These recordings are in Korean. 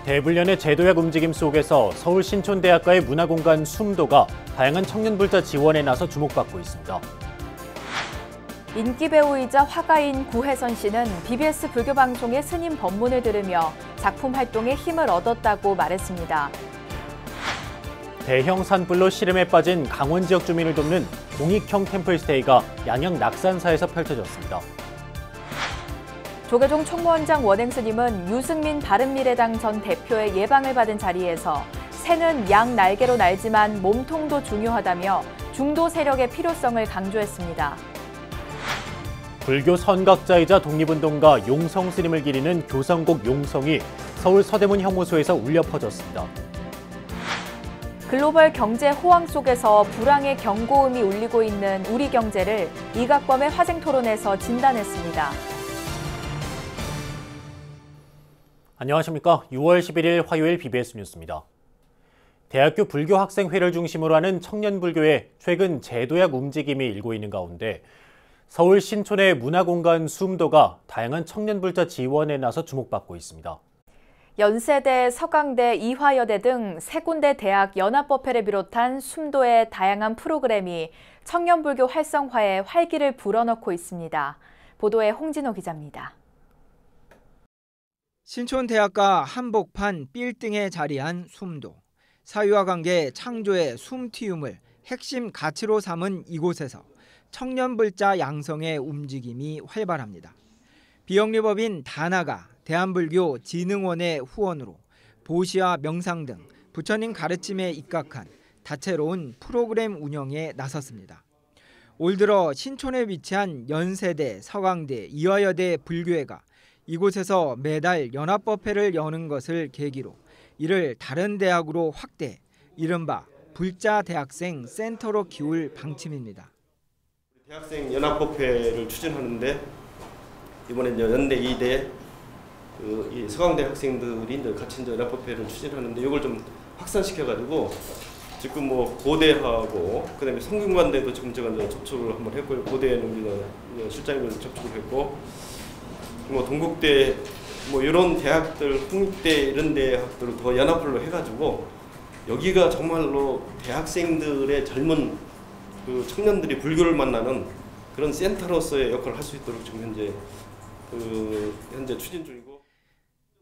대불련의 제도약 움직임 속에서 서울 신촌대학가의 문화공간 숨도가 다양한 청년불자 지원에 나서 주목받고 있습니다. 인기 배우이자 화가인 구혜선 씨는 BBS 불교방송의 스님 법문을 들으며 작품 활동에 힘을 얻었다고 말했습니다. 대형 산불로 시름에 빠진 강원 지역 주민을 돕는 공익형 템플스테이가 양양 낙산사에서 펼쳐졌습니다. 조계종 총무원장 원행 스님은 유승민 바른미래당 전 대표의 예방을 받은 자리에서 새는 양 날개로 날지만 몸통도 중요하다며 중도 세력의 필요성을 강조했습니다. 불교 선각자이자 독립운동가 용성 스님을 기리는 교성곡 용성이 서울 서대문 형무소에서 울려 퍼졌습니다. 글로벌 경제 호황 속에서 불황의 경고음이 울리고 있는 우리 경제를 이각범의 화쟁 토론에서 진단했습니다. 안녕하십니까. 6월 11일 화요일 BBS 뉴스입니다. 대학교 불교학생회를 중심으로 하는 청년불교의 최근 제도약 움직임이 일고 있는 가운데 서울 신촌의 문화공간 숨도가 다양한 청년불자 지원에 나서 주목받고 있습니다. 연세대, 서강대, 이화여대 등 세 군데 대학 연합법회를 비롯한 숨도의 다양한 프로그램이 청년불교 활성화에 활기를 불어넣고 있습니다. 보도에 홍진호 기자입니다. 신촌대학가 한복판 빌딩에 자리한 숨도. 사회와 관계 창조의 숨튀움을 핵심 가치로 삼은 이곳에서 청년불자 양성의 움직임이 활발합니다. 비영리법인 다나가 대한불교진흥원의 후원으로 보시와 명상 등 부처님 가르침에 입각한 다채로운 프로그램 운영에 나섰습니다. 올 들어 신촌에 위치한 연세대, 서강대, 이화여대 불교회가 이곳에서 매달 연합법회를 여는 것을 계기로 이를 다른 대학으로 확대, 이른바 불자 대학생 센터로 키울 방침입니다. 대학생 연합법회를 추진하는데 이번에 연대, 이대, 이 서강대 학생들이 같이 연합법회를 추진하는데 이걸 좀 확산시켜가지고 지금 뭐 고대하고 그다음에 성균관대도 지금 제가 접촉을 한번 했고요. 고대는 우리가 실장님을 접촉을 했고. 뭐 동국대 뭐 이런 대학들, 홍익대 이런 대학들을 더 연합으로 해가지고 여기가 정말로 대학생들의 젊은 그 청년들이 불교를 만나는 그런 센터로서의 역할을 할 수 있도록 지금 현재 추진 중이고.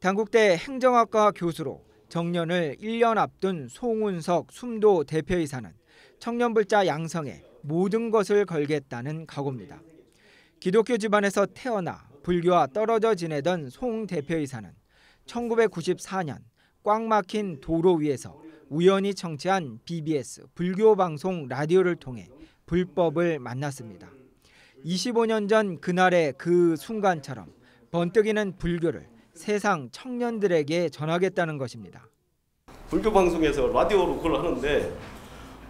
단국대 행정학과 교수로 정년을 1년 앞둔 송운석 숨도 대표이사는 청년불자 양성에 모든 것을 걸겠다는 각오입니다. 기독교 집안에서 태어나 불교와 떨어져 지내던 송 대표이사는 1994년 꽉 막힌 도로 위에서 우연히 청취한 BBS 불교방송 라디오를 통해 불법을 만났습니다. 25년 전 그날의 그 순간처럼 번뜩이는 불교를 세상 청년들에게 전하겠다는 것입니다. 불교방송에서 라디오로 그걸 하는데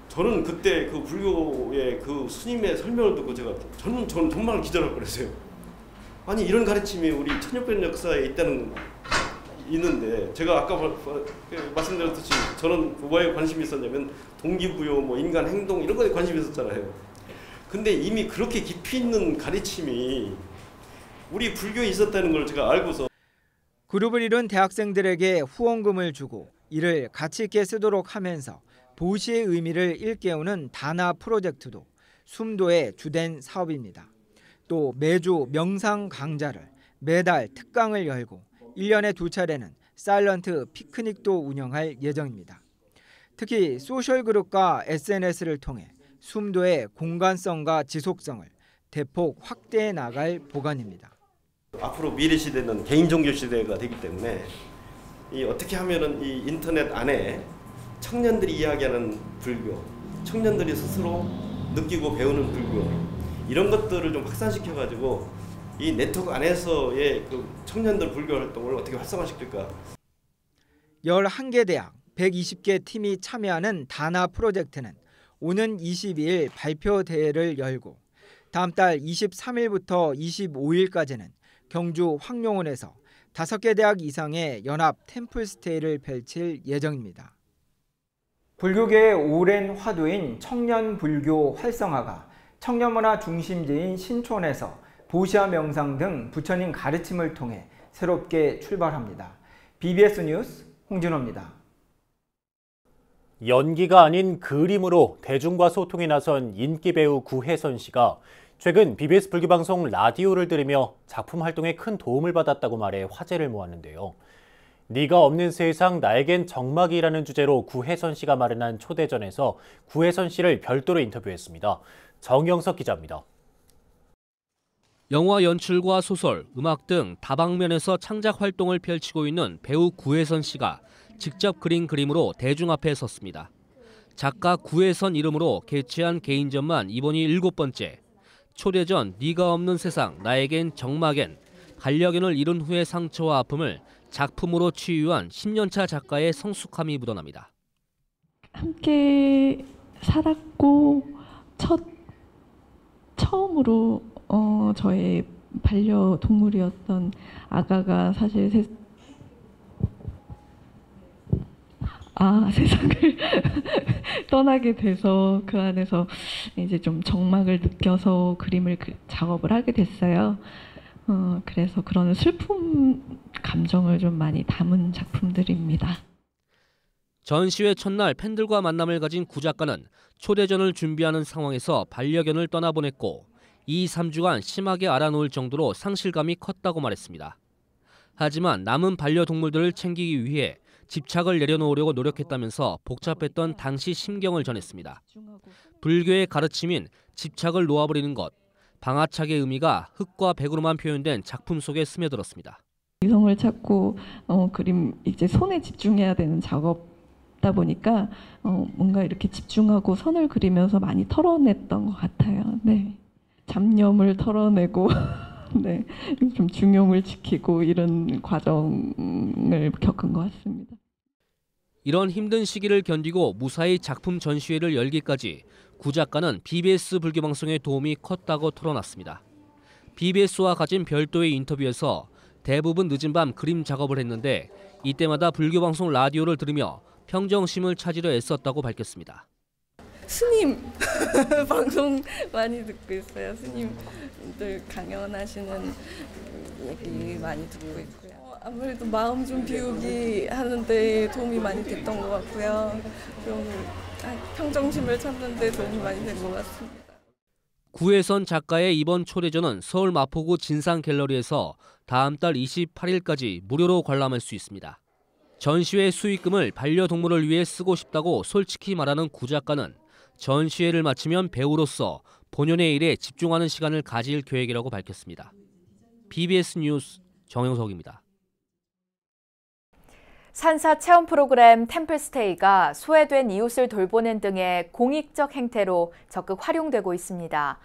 저는 그때 그 불교의 그 스님의 설명을 듣고 저는 정말 기절할 뻔했어요. 아니 이런 가르침이 우리 천년변 역사에 있는데 제가 아까 말씀드렸듯이 저는 뭐에 관심이 있었냐면 동기부여, 뭐 인간 행동 이런 거에 관심이 있었잖아요. 근데 이미 그렇게 깊이 있는 가르침이 우리 불교에 있었다는 걸 제가 알고서 그룹을 이룬 대학생들에게 후원금을 주고 이를 가치 있게 쓰도록 하면서 보시의 의미를 일깨우는 다나 프로젝트도 숨도의 주된 사업입니다. 또 매주 명상 강좌를, 매달 특강을 열고 1년에 2차례는 사일런트 피크닉도 운영할 예정입니다. 특히 소셜그룹과 SNS를 통해 숨도의 공간성과 지속성을 대폭 확대해 나갈 보관입니다. 앞으로 미래 시대는 개인 종교 시대가 되기 때문에 어떻게 하면은 이 인터넷 안에 청년들이 이야기하는 불교, 청년들이 스스로 느끼고 배우는 불교 이런 것들을 좀 확산시켜가지고 이 네트워크 안에서의 그 청년들 불교 활동을 어떻게 활성화시킬까. 11개 대학 120개 팀이 참여하는 다나 프로젝트는 오는 22일 발표 대회를 열고 다음 달 23일부터 25일까지는 경주 황룡원에서 5개 대학 이상의 연합 템플스테이를 펼칠 예정입니다. 불교계의 오랜 화두인 청년 불교 활성화가 청년문화 중심지인 신촌에서 보시와 명상 등 부처님 가르침을 통해 새롭게 출발합니다. BBS 뉴스 홍진호입니다. 연기가 아닌 그림으로 대중과 소통에 나선 인기 배우 구혜선 씨가 최근 BBS 불교방송 라디오를 들으며 작품 활동에 큰 도움을 받았다고 말해 화제를 모았는데요. 네가 없는 세상 나에겐 정막이라는 주제로 구혜선 씨가 마련한 초대전에서 구혜선 씨를 별도로 인터뷰했습니다. 정영석 기자입니다. 영화 연출과 소설, 음악 등 다방면에서 창작 활동을 펼치고 있는 배우 구혜선 씨가 직접 그린 그림으로 대중 앞에 섰습니다. 작가 구혜선 이름으로 개최한 개인전만 이번이 7번째. 초대전 네가 없는 세상 나에겐 정막엔 반려견을 잃은 후의 상처와 아픔을 작품으로 치유한 10년차 작가의 성숙함이 묻어납니다. 함께 살았고 처음으로 저의 반려동물이었던 아가가 사실 세상을 떠나게 돼서 그 안에서 이제 좀 정막을 느껴서 그림을 작업을 하게 됐어요. 그래서 그런 슬픔 감정을 좀 많이 담은 작품들입니다. 전시회 첫날 팬들과 만남을 가진 구 작가는 초대전을 준비하는 상황에서 반려견을 떠나보냈고 2-3주간 심하게 알아놓을 정도로 상실감이 컸다고 말했습니다. 하지만 남은 반려동물들을 챙기기 위해 집착을 내려놓으려고 노력했다면서 복잡했던 당시 심경을 전했습니다. 불교의 가르침인 집착을 놓아버리는 것, 방아착의 의미가 흙과 백으로만 표현된 작품 속에 스며들었습니다. 이성을 찾고 그림 이제 손에 집중해야 되는 작업다 보니까 뭔가 이렇게 집중하고 선을 그리면서 많이 털어냈던 것 같아요. 네, 잡념을 털어내고 네, 좀 중용을 지키고 이런 과정을 겪은 것 같습니다. 이런 힘든 시기를 견디고 무사히 작품 전시회를 열기까지 구 작가는 BBS 불교방송의 도움이 컸다고 털어놨습니다. BBS와 가진 별도의 인터뷰에서 대부분 늦은 밤 그림 작업을 했는데 이때마다 불교방송 라디오를 들으며 평정심을 찾으려 애썼다고 밝혔습니다. 스님 방송 많이 듣고 있어요. 스님들 강연하시는 얘기 많이 듣고 있고요. 아무래도 마음 좀 비우기 하는데 도움이 많이 됐던 것 같고요. 좀 평정심을 찾는 데 도움이 많이 된 것 같습니다. 구혜선 작가의 이번 초대전은 서울 마포구 진상갤러리에서 다음 달 28일까지 무료로 관람할 수 있습니다. 전시회 수익금을 반려동물을 위해 쓰고 싶다고 솔직히 말하는 구 작가는 전시회를 마치면 배우로서 본연의 일에 집중하는 시간을 가질 계획이라고 밝혔습니다. BBS 뉴스 정영석입니다. 산사 체험 프로그램 템플스테이가 소외된 이웃을 돌보는 등의 공익적 행태로 적극 활용되고 있습니다.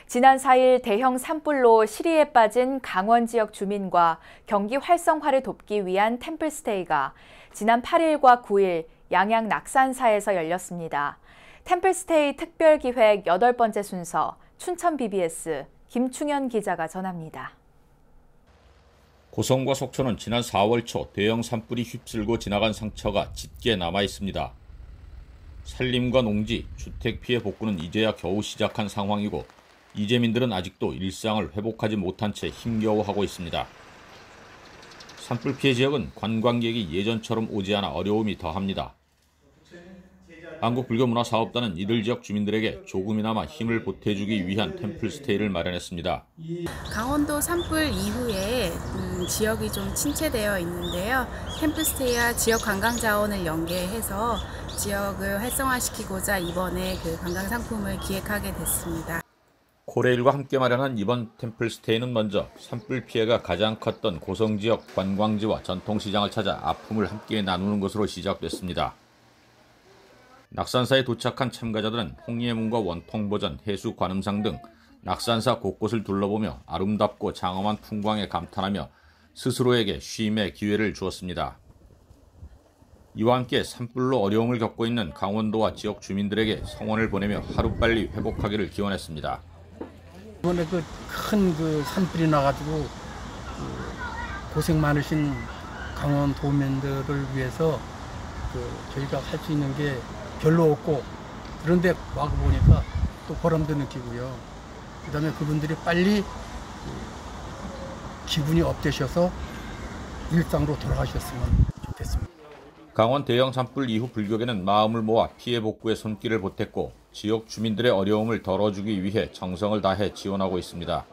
지난 4일 대형 산불로 시리에 빠진 강원 지역 주민과 경기 활성화를 돕기 위한 템플스테이가 지난 8일과 9일 양양 낙산사에서 열렸습니다. 템플스테이 특별기획 8번째 순서 춘천 BBS 김충현 기자가 전합니다. 고성과 속초는 지난 4월 초 대형 산불이 휩쓸고 지나간 상처가 짙게 남아 있습니다. 산림과 농지, 주택 피해 복구는 이제야 겨우 시작한 상황이고 이재민들은 아직도 일상을 회복하지 못한 채 힘겨워하고 있습니다. 산불 피해 지역은 관광객이 예전처럼 오지 않아 어려움이 더합니다. 한국불교문화사업단은 이들 지역 주민들에게 조금이나마 힘을 보태주기 위한 템플스테이를 마련했습니다. 강원도 산불 이후에 지역이 좀 침체되어 있는데요. 템플스테이와 지역 관광자원을 연계해서 지역을 활성화시키고자 이번에 그 관광상품을 기획하게 됐습니다. 코레일과 함께 마련한 이번 템플스테이는 먼저 산불 피해가 가장 컸던 고성지역 관광지와 전통시장을 찾아 아픔을 함께 나누는 것으로 시작됐습니다. 낙산사에 도착한 참가자들은 홍예문과 원통보전, 해수관음상 등 낙산사 곳곳을 둘러보며 아름답고 장엄한 풍광에 감탄하며 스스로에게 쉼의 기회를 주었습니다. 이와 함께 산불로 어려움을 겪고 있는 강원도와 지역 주민들에게 성원을 보내며 하루빨리 회복하기를 기원했습니다. 이번에 큰 산불이 나가지고 고생 많으신 강원 도민들을 위해서 저희가 할 수 있는 게 별로 없고, 그런데 와서 보니까 또 보람도 느끼고요. 그다음에 그분들이 빨리 기분이 업되셔서 일상으로 돌아가셨으면 좋겠습니다. 강원 대형 산불 이후 불교계는 마음을 모아 피해 복구에 손길을 보탰고 지역 주민들의 어려움을 덜어주기 위해 정성을 다해 지원하고 있습니다.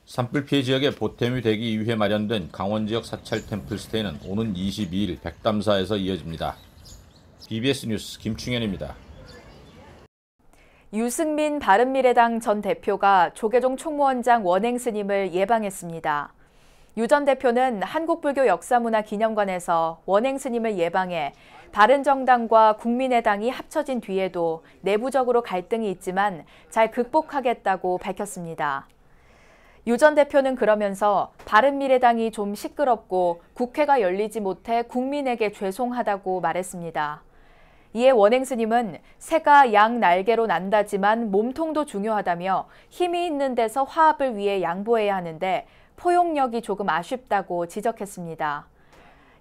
산불 피해 지역에 보탬이 되기 위해 마련된 강원 지역 사찰 템플스테이는 오는 22일 백담사에서 이어집니다. BBS 뉴스 김충현입니다. 유승민 바른미래당 전 대표가 조계종 총무원장 원행 스님을 예방했습니다. 유 전 대표는 한국불교역사문화기념관에서 원행 스님을 예방해 바른정당과 국민의당이 합쳐진 뒤에도 내부적으로 갈등이 있지만 잘 극복하겠다고 밝혔습니다. 유 전 대표는 그러면서 바른미래당이 좀 시끄럽고 국회가 열리지 못해 국민에게 죄송하다고 말했습니다. 이에 원행 스님은 새가 양 날개로 난다지만 몸통도 중요하다며 힘이 있는 데서 화합을 위해 양보해야 하는데 포용력이 조금 아쉽다고 지적했습니다.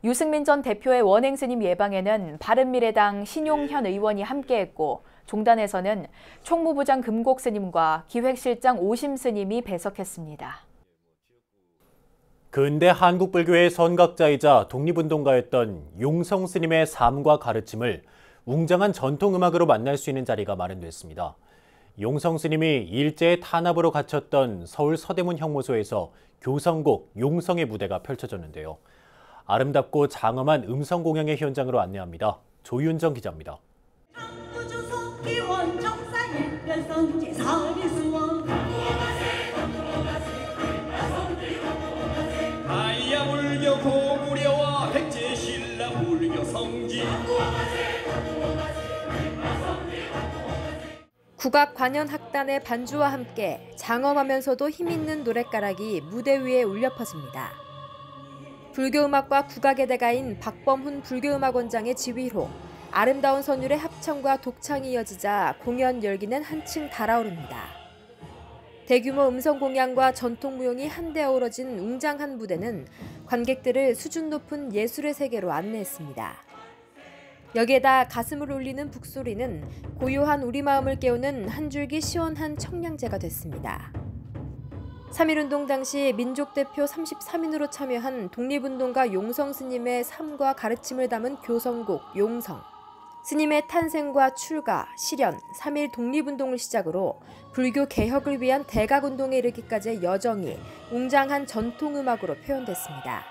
유승민 전 대표의 원행 스님 예방에는 바른미래당 신용현 의원이 함께했고 종단에서는 총무부장 금곡 스님과 기획실장 오심 스님이 배석했습니다. 근대 한국불교의 선각자이자 독립운동가였던 용성 스님의 삶과 가르침을 웅장한 전통음악으로 만날 수 있는 자리가 마련됐습니다. 용성 스님이 일제의 탄압으로 갇혔던 서울 서대문 형무소에서 교성곡 용성의 무대가 펼쳐졌는데요. 아름답고 장엄한 음성 공연의 현장으로 안내합니다. 조윤정 기자입니다. 가야불교 고구려와 백제신라 불교 성지 국악 관현 학단의 반주와 함께 장엄하면서도 힘있는 노랫가락이 무대 위에 울려 퍼집니다. 불교음악과 국악의 대가인 박범훈 불교음악원장의 지휘로 아름다운 선율의 합창과 독창이 이어지자 공연 열기는 한층 달아오릅니다. 대규모 음성 공연과 전통 무용이 한데 어우러진 웅장한 무대는 관객들을 수준 높은 예술의 세계로 안내했습니다. 여기에다 가슴을 울리는 북소리는 고요한 우리 마음을 깨우는 한 줄기 시원한 청량제가 됐습니다. 3.1운동 당시 민족대표 33인으로 참여한 독립운동가 용성 스님의 삶과 가르침을 담은 교성곡 용성. 스님의 탄생과 출가, 실현, 3.1 독립운동을 시작으로 불교 개혁을 위한 대각운동에 이르기까지의 여정이 웅장한 전통음악으로 표현됐습니다.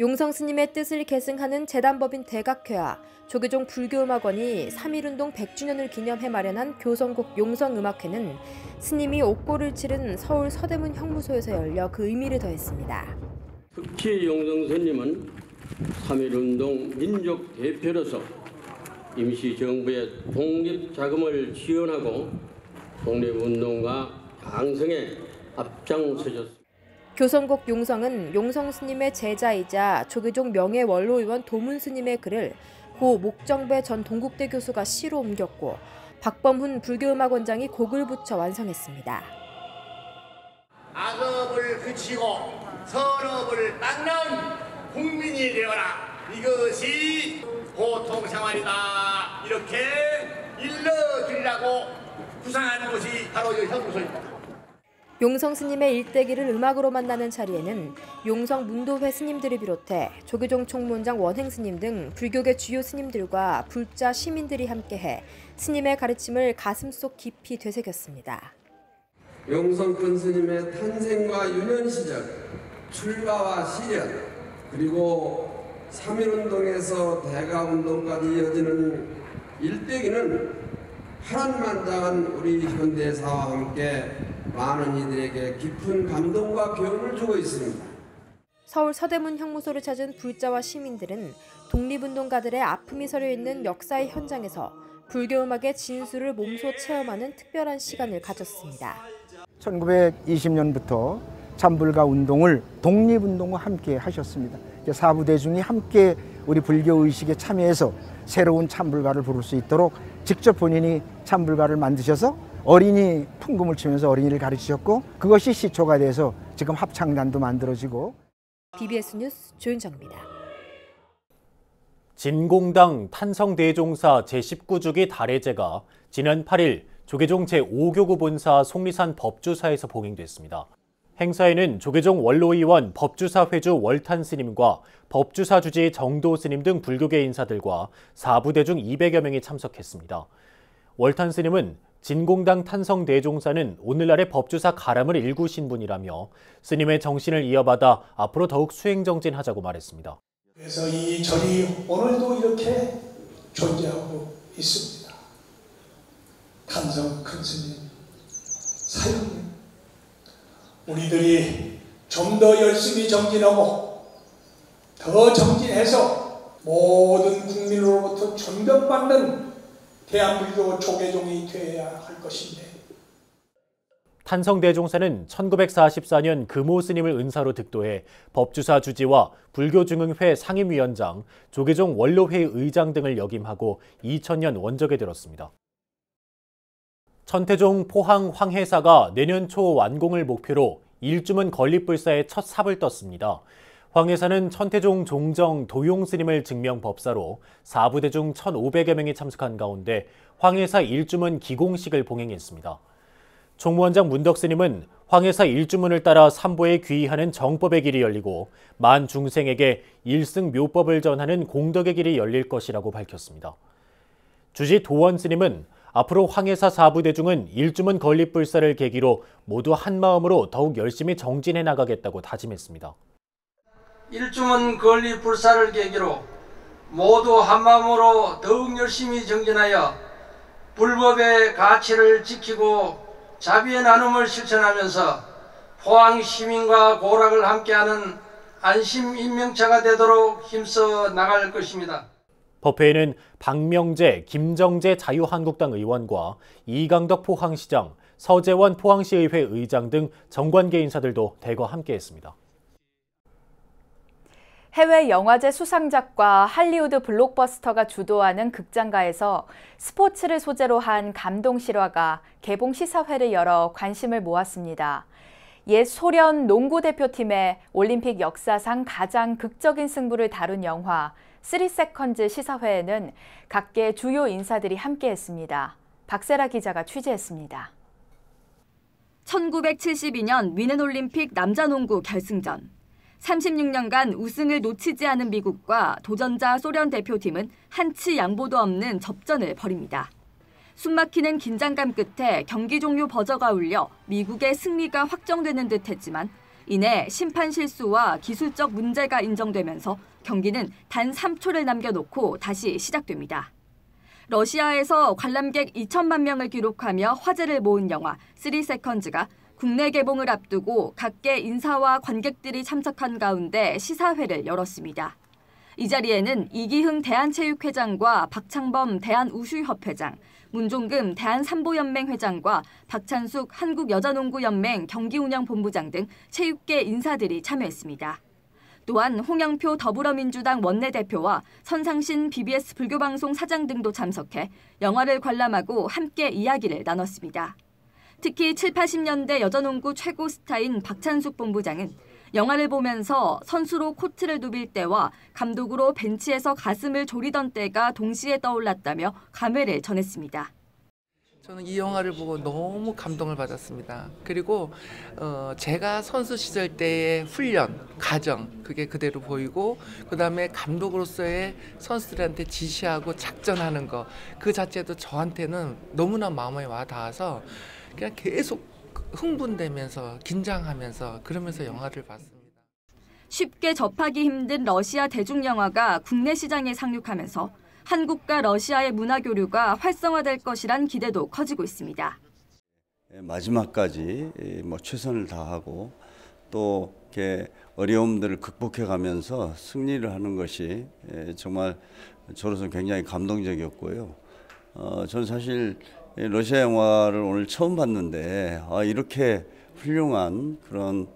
용성 스님의 뜻을 계승하는 재단법인 대각회와 조계종 불교음악원이 3.1운동 100주년을 기념해 마련한 교성곡 용성음악회는 스님이 옥고를 치른 서울 서대문 형무소에서 열려 그 의미를 더했습니다. 특히 용성 스님은 3.1운동 민족 대표로서 임시정부의 독립자금을 지원하고 독립운동가 강성에 앞장서셨습니다. 교성곡 용성은 용성 스님의 제자이자 조계종 명예원로의원 도문 스님의 글을 고 목정배 전 동국대 교수가 시로 옮겼고 박범훈 불교음악원장이 곡을 붙여 완성했습니다. 악업을 그치고 선업을 닦는 국민이 되어라. 이것이 보통 생활이다. 이렇게 일러드리라고 구상한 곳이 바로 이 형무소입니다. 용성 스님의 일대기를 음악으로 만나는 자리에는 용성 문도회 스님들을 비롯해 조계종 총무원장 원행 스님 등 불교계 주요 스님들과 불자 시민들이 함께해 스님의 가르침을 가슴속 깊이 되새겼습니다. 용성 큰 스님의 탄생과 유년 시절, 출가와 실현, 그리고 3.1운동에서 대가운동까지 이어지는 일대기는 파란만장한 우리 현대사와 함께 많은 이들에게 깊은 감동과 교훈을 주고 있습니다. 서울 서대문 형무소를 찾은 불자와 시민들은 독립운동가들의 아픔이 서려있는 역사의 현장에서 불교음악의 진수를 몸소 체험하는 특별한 시간을 가졌습니다. 1920년부터 참불가 운동을 독립운동과 함께 하셨습니다. 사부대중이 함께 우리 불교의식에 참여해서 새로운 참불가를 부를 수 있도록 직접 본인이 참불가를 만드셔서 어린이 풍금을 치면서 어린이를 가르치셨고 그것이 시초가 돼서 지금 합창단도 만들어지고. BBS 뉴스 조윤정입니다. 진공당 탄성대종사 제19주기 달해제가 지난 8일 조계종 제5교구 본사 속리산 법주사에서 봉행됐습니다. 행사에는 조계종 원로의원 법주사 회주 월탄 스님과 법주사 주지 정도 스님 등 불교계 인사들과 사부대중 200여 명이 참석했습니다. 월탄 스님은 진공당 탄성대종사는 오늘날의 법주사 가람을 일구신 분이라며 스님의 정신을 이어받아 앞으로 더욱 수행정진하자고 말했습니다. 그래서 이 절이 오늘도 이렇게 존재하고 있습니다. 탄성 큰 스님, 사형님, 우리들이 좀 더 열심히 정진하고 더 정진해서 모든 국민으로부터 존경받는 대한불교 조계종이 되어야 할 것인데. 탄성대종사는 1944년 금호 스님을 은사로 득도해 법주사 주지와 불교중흥회 상임위원장, 조계종 원로회 의장 등을 역임하고 2000년 원적에 들었습니다. 천태종 포항 황해사가 내년 초 완공을 목표로 일주문 건립불사에 첫 삽을 떴습니다. 황해사는 천태종 종정 도용 스님을 증명 법사로 사부대중 1,500여 명이 참석한 가운데 황해사 일주문 기공식을 봉행했습니다. 총무원장 문덕 스님은 황해사 일주문을 따라 삼보에 귀의하는 정법의 길이 열리고 만 중생에게 일승 묘법을 전하는 공덕의 길이 열릴 것이라고 밝혔습니다. 주지 도원 스님은 앞으로 황해사 사부대중은 일주문 건립불사를 계기로 모두 한마음으로 더욱 열심히 정진해 나가겠다고 다짐했습니다. 일주문 건립불사를 계기로 모두 한마음으로 더욱 열심히 정진하여 불법의 가치를 지키고 자비의 나눔을 실천하면서 포항 시민과 고락을 함께하는 안심 인명차가 되도록 힘써 나갈 것입니다. 법회에는 박명재, 김정재 자유한국당 의원과 이강덕 포항시장, 서재원 포항시의회 의장 등 정관계 인사들도 대거 함께했습니다. 해외 영화제 수상작과 할리우드 블록버스터가 주도하는 극장가에서 스포츠를 소재로 한 감동 실화가 개봉 시사회를 열어 관심을 모았습니다. 옛 소련 농구 대표팀의 올림픽 역사상 가장 극적인 승부를 다룬 영화 3세컨즈 시사회에는 각계 주요 인사들이 함께했습니다. 박세라 기자가 취재했습니다. 1972년 뮌헨올림픽 남자농구 결승전. 36년간 우승을 놓치지 않은 미국과 도전자 소련 대표팀은 한치 양보도 없는 접전을 벌입니다. 숨막히는 긴장감 끝에 경기 종료 버저가 울려 미국의 승리가 확정되는 듯 했지만 이내 심판 실수와 기술적 문제가 인정되면서 경기는 단 3초를 남겨놓고 다시 시작됩니다. 러시아에서 관람객 2천만 명을 기록하며 화제를 모은 영화 3세컨즈가 국내 개봉을 앞두고 각계 인사와 관객들이 참석한 가운데 시사회를 열었습니다. 이 자리에는 이기흥 대한체육회장과 박창범 대한우슈협회장, 문종금 대한삼보연맹 회장과 박찬숙 한국여자농구연맹 경기운영본부장 등 체육계 인사들이 참여했습니다. 또한 홍영표 더불어민주당 원내대표와 선상신 BBS 불교방송 사장 등도 참석해 영화를 관람하고 함께 이야기를 나눴습니다. 특히 7, 80년대 여자농구 최고 스타인 박찬숙 본부장은 영화를 보면서 선수로 코트를 누빌 때와 감독으로 벤치에서 가슴을 졸이던 때가 동시에 떠올랐다며 감회를 전했습니다. 저는 이 영화를 보고 너무 감동을 받았습니다. 그리고 제가 선수 시절 때의 훈련, 과정 그게 그대로 보이고 그다음에 감독으로서의 선수들한테 지시하고 작전하는 거 그 자체도 저한테는 너무나 마음에 와 닿아서 그냥 계속 흥분되면서 긴장하면서 그러면서 영화를 봤습니다. 쉽게 접하기 힘든 러시아 대중영화가 국내 시장에 상륙하면서 한국과 러시아의 문화 교류가 활성화될 것이란 기대도 커지고 있습니다. 마지막까지 최선을 다하고 또 이렇게 어려움들을 극복해가면서 승리를 하는 것이 정말 저로서 굉장히 감동적이었고요. 저는 사실 러시아 영화를 오늘 처음 봤는데 이렇게 훌륭한 그런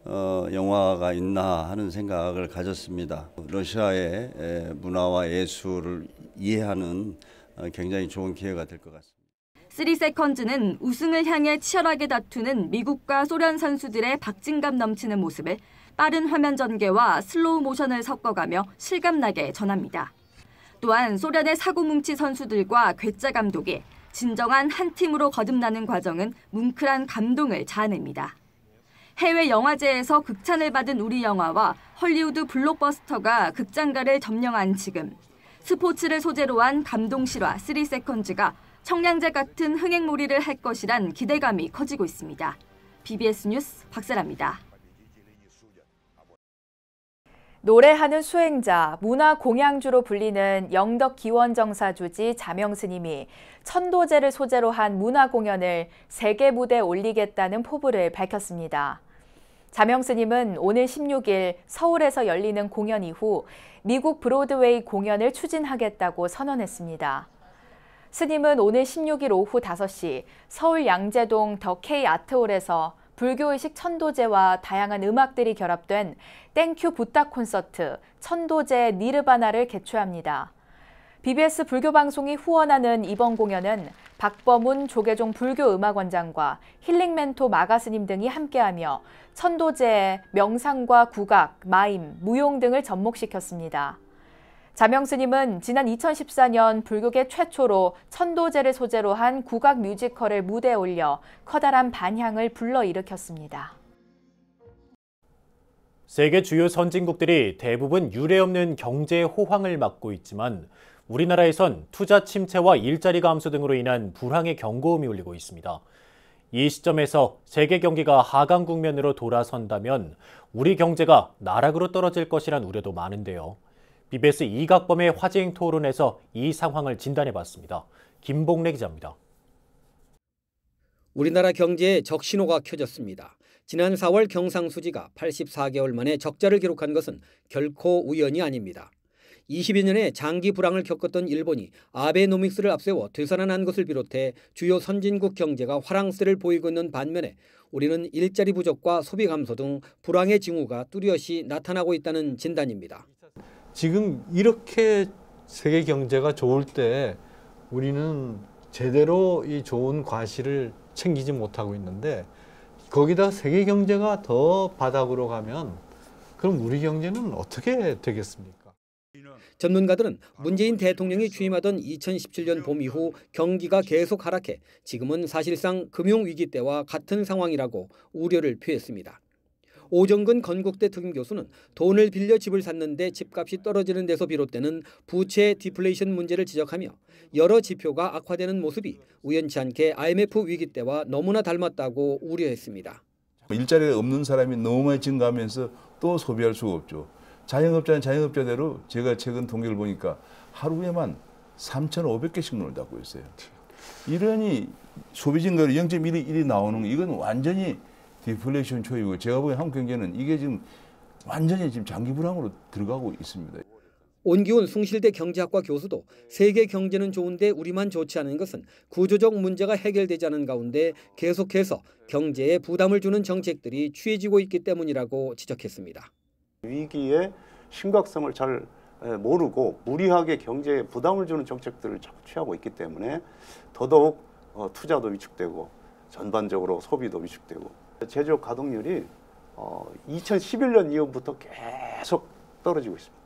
영화가 있나 하는 생각을 가졌습니다. 러시아의 문화와 예술을 이해하는 굉장히 좋은 기회가 될 것 같습니다. 3세컨즈는 우승을 향해 치열하게 다투는 미국과 소련 선수들의 박진감 넘치는 모습을 빠른 화면 전개와 슬로우 모션을 섞어가며 실감나게 전합니다. 또한 소련의 사고뭉치 선수들과 괴짜 감독이 진정한 한 팀으로 거듭나는 과정은 뭉클한 감동을 자아냅니다. 해외 영화제에서 극찬을 받은 우리 영화와 헐리우드 블록버스터가 극장가를 점령한 지금, 스포츠를 소재로 한 감동 실화 3세컨즈가 청량제 같은 흥행몰이를 할 것이란 기대감이 커지고 있습니다. BBS 뉴스 박세라입니다. 노래하는 수행자, 문화공양주로 불리는 영덕 기원정사 주지 자명스님이 천도제를 소재로 한 문화공연을 세계 무대에 올리겠다는 포부를 밝혔습니다. 자명스님은 오늘 16일 서울에서 열리는 공연 이후 미국 브로드웨이 공연을 추진하겠다고 선언했습니다. 스님은 오늘 16일 오후 5시 서울 양재동 더 K 아트홀에서 불교의식 천도제와 다양한 음악들이 결합된 땡큐 부탁 콘서트 천도제 니르바나를 개최합니다. BBS 불교방송이 후원하는 이번 공연은 박범훈 조계종 불교음악원장과 힐링멘토 마가스님 등이 함께하며 천도제의 명상과 국악, 마임, 무용 등을 접목시켰습니다. 자명스님은 지난 2014년 불교계 최초로 천도제를 소재로 한 국악 뮤지컬을 무대에 올려 커다란 반향을 불러일으켰습니다. 세계 주요 선진국들이 대부분 유례없는 경제 호황을 맞고 있지만 우리나라에선 투자 침체와 일자리 감소 등으로 인한 불황의 경고음이 울리고 있습니다. 이 시점에서 세계 경기가 하강 국면으로 돌아선다면 우리 경제가 나락으로 떨어질 것이란 우려도 많은데요. BBS 이각범의 화제행 토론에서 이 상황을 진단해봤습니다. 김봉래 기자입니다. 우리나라 경제에 적신호가 켜졌습니다. 지난 4월 경상수지가 84개월 만에 적자를 기록한 것은 결코 우연이 아닙니다. 22년에 장기 불황을 겪었던 일본이 아베노믹스를 앞세워 되살아난 것을 비롯해 주요 선진국 경제가 화랑세를 보이고 있는 반면에 우리는 일자리 부족과 소비 감소 등 불황의 징후가 뚜렷이 나타나고 있다는 진단입니다. 지금 이렇게 세계 경제가 좋을 때 우리는 제대로 이 좋은 과실을 챙기지 못하고 있는데 거기다 세계 경제가 더 바닥으로 가면 그럼 우리 경제는 어떻게 되겠습니까? 전문가들은 문재인 대통령이 취임하던 2017년 봄 이후 경기가 계속 하락해 지금은 사실상 금융위기 때와 같은 상황이라고 우려를 표했습니다. 오정근 건국대 특임교수는 돈을 빌려 집을 샀는데 집값이 떨어지는 데서 비롯되는 부채 디플레이션 문제를 지적하며 여러 지표가 악화되는 모습이 우연치 않게 IMF 위기 때와 너무나 닮았다고 우려했습니다. 일자리가 없는 사람이 너무 많이 증가하면서 또 소비할 수가 없죠. 자영업자는 자영업자대로 제가 최근 통계를 보니까 하루에만 3,500개씩 문을 닫고 있어요. 이러니 소비 증가율 0.1이 나오는 거 이건 완전히 디플레이션 초이고 제가 보기엔 한국 경제는 이게 지금 완전히 지금 장기 불황으로 들어가고 있습니다. 온기훈 숭실대 경제학과 교수도 세계 경제는 좋은데 우리만 좋지 않은 것은 구조적 문제가 해결되지 않은 가운데 계속해서 경제에 부담을 주는 정책들이 취해지고 있기 때문이라고 지적했습니다. 위기의 심각성을 잘 모르고 무리하게 경제에 부담을 주는 정책들을 자꾸 취하고 있기 때문에 더더욱 투자도 위축되고 전반적으로 소비도 위축되고 제조업 가동률이 2011년 이후부터 계속 떨어지고 있습니다.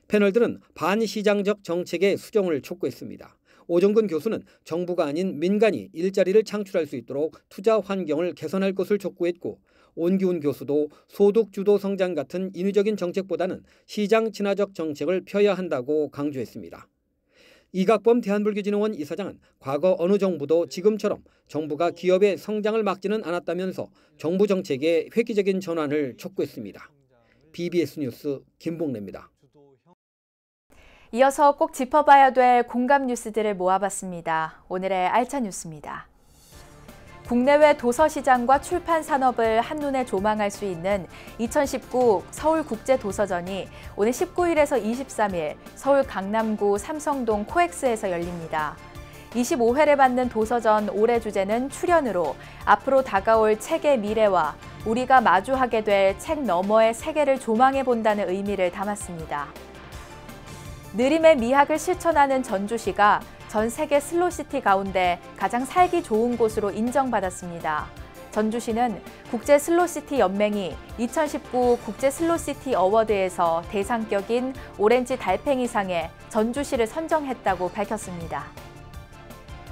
패널들은 반시장적 정책의 수정을 촉구했습니다. 오정근 교수는 정부가 아닌 민간이 일자리를 창출할 수 있도록 투자 환경을 개선할 것을 촉구했고 온기훈 교수도 소득주도 성장 같은 인위적인 정책보다는 시장 친화적 정책을 펴야 한다고 강조했습니다. 이각범 대한불교진흥원 이사장은 과거 어느 정부도 지금처럼 정부가 기업의 성장을 막지는 않았다면서 정부 정책의 획기적인 전환을 촉구했습니다. BBS 뉴스 김봉래입니다. 이어서 꼭 짚어봐야 될 공감 뉴스들을 모아봤습니다. 오늘의 알찬 뉴스입니다. 국내외 도서시장과 출판 산업을 한눈에 조망할 수 있는 2019 서울국제도서전이 오늘 19일에서 23일 서울 강남구 삼성동 코엑스에서 열립니다. 25회를 받는 도서전 올해 주제는 출연으로 앞으로 다가올 책의 미래와 우리가 마주하게 될 책 너머의 세계를 조망해본다는 의미를 담았습니다. 느림의 미학을 실천하는 전주시가 전 세계 슬로시티 가운데 가장 살기 좋은 곳으로 인정받았습니다. 전주시는 국제 슬로시티 연맹이 2019 국제 슬로시티 어워드에서 대상격인 오렌지 달팽이상에 전주시를 선정했다고 밝혔습니다.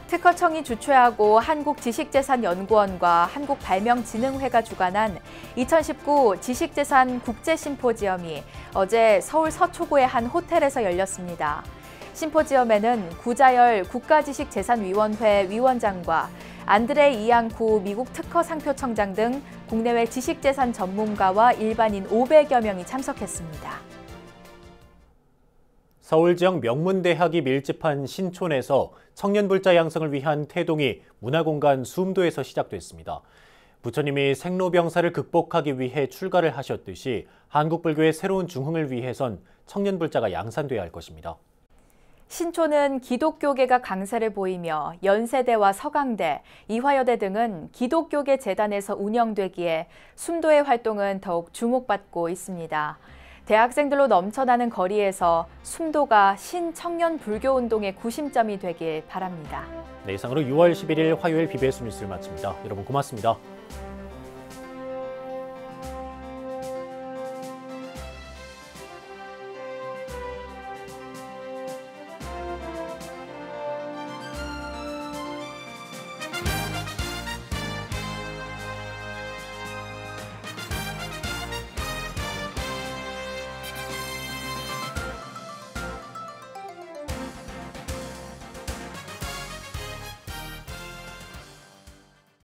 특허청이 주최하고 한국지식재산연구원과 한국발명진흥회가 주관한 2019 지식재산 국제심포지엄이 어제 서울 서초구의 한 호텔에서 열렸습니다. 심포지엄에는 구자열 국가지식재산위원회 위원장과 안드레 이앙쿠 미국 특허상표청장 등 국내외 지식재산 전문가와 일반인 500여 명이 참석했습니다. 서울 지역 명문대학이 밀집한 신촌에서 청년불자 양성을 위한 태동이 문화공간 숨도에서 시작됐습니다. 부처님이 생로병사를 극복하기 위해 출가를 하셨듯이 한국불교의 새로운 중흥을 위해선 청년불자가 양산돼야 할 것입니다. 신촌은 기독교계가 강세를 보이며 연세대와 서강대, 이화여대 등은 기독교계 재단에서 운영되기에 숨도의 활동은 더욱 주목받고 있습니다. 대학생들로 넘쳐나는 거리에서 숨도가 신청년 불교 운동의 구심점이 되길 바랍니다. 네, 이상으로 6월 11일 화요일 BBS 뉴스를 마칩니다. 여러분 고맙습니다.